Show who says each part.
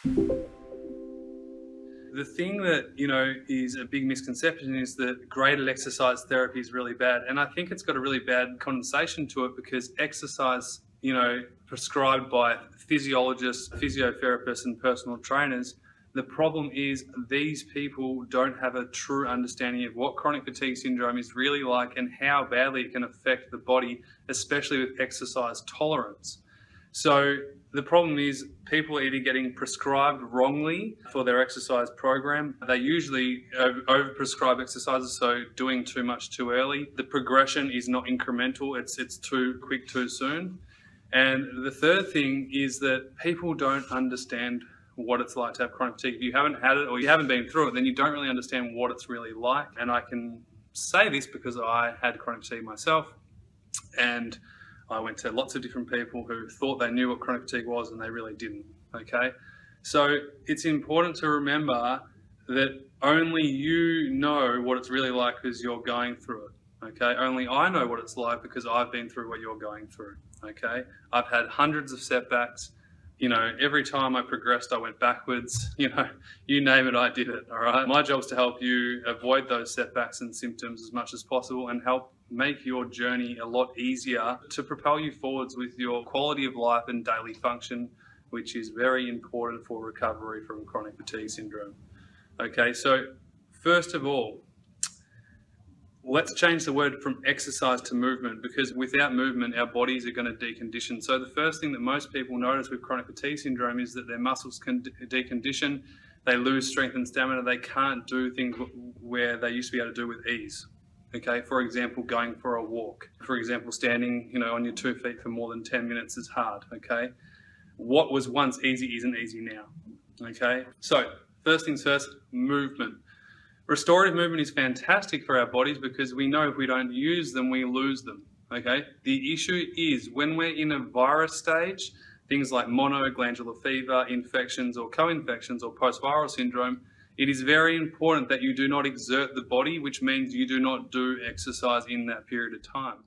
Speaker 1: The thing that, is a big misconception is that graded exercise therapy is really bad. And I think it's got a really bad connotation to it because exercise, prescribed by physiologists, physiotherapists, and personal trainers, the problem is these people don't have a true understanding of what chronic fatigue syndrome is really like and how badly it can affect the body, especially with exercise tolerance. So the problem is people are either getting prescribed wrongly for their exercise program. They usually overprescribe exercises, so doing too much too early. The progression is not incremental, it's too quick too soon. And the third thing is that people don't understand what it's like to have chronic fatigue. If you haven't had it or you haven't been through it, then you don't really understand what it's really like. And I can say this because I had chronic fatigue myself, and I went to lots of different people who thought they knew what chronic fatigue was and they really didn't, okay? So it's important to remember that only you know what it's really like because you're going through it, okay? Only I know what it's like because I've been through what you're going through, okay? I've had hundreds of setbacks. Every time I progressed, I went backwards. You name it, I did it, all right? My job is to help you avoid those setbacks and symptoms as much as possible and help make your journey a lot easier to propel you forwards with your quality of life and daily function, which is very important for recovery from chronic fatigue syndrome. Okay, so first of all, let's change the word from exercise to movement, because without movement, our bodies are going to decondition. So the first thing that most people notice with chronic fatigue syndrome is that their muscles can decondition, they lose strength and stamina, they can't do things where they used to be able to do with ease. Okay, for example, going for a walk. For example, standing, on your 2 feet for more than 10 minutes is hard, okay? What was once easy isn't easy now, okay? So, first things first, movement. Restorative movement is fantastic for our bodies because we know if we don't use them, we lose them, okay? The issue is when we're in a virus stage, things like monoglandular fever, infections or co-infections or post-viral syndrome, it is very important that you do not exert the body, which means you do not do exercise in that period of time.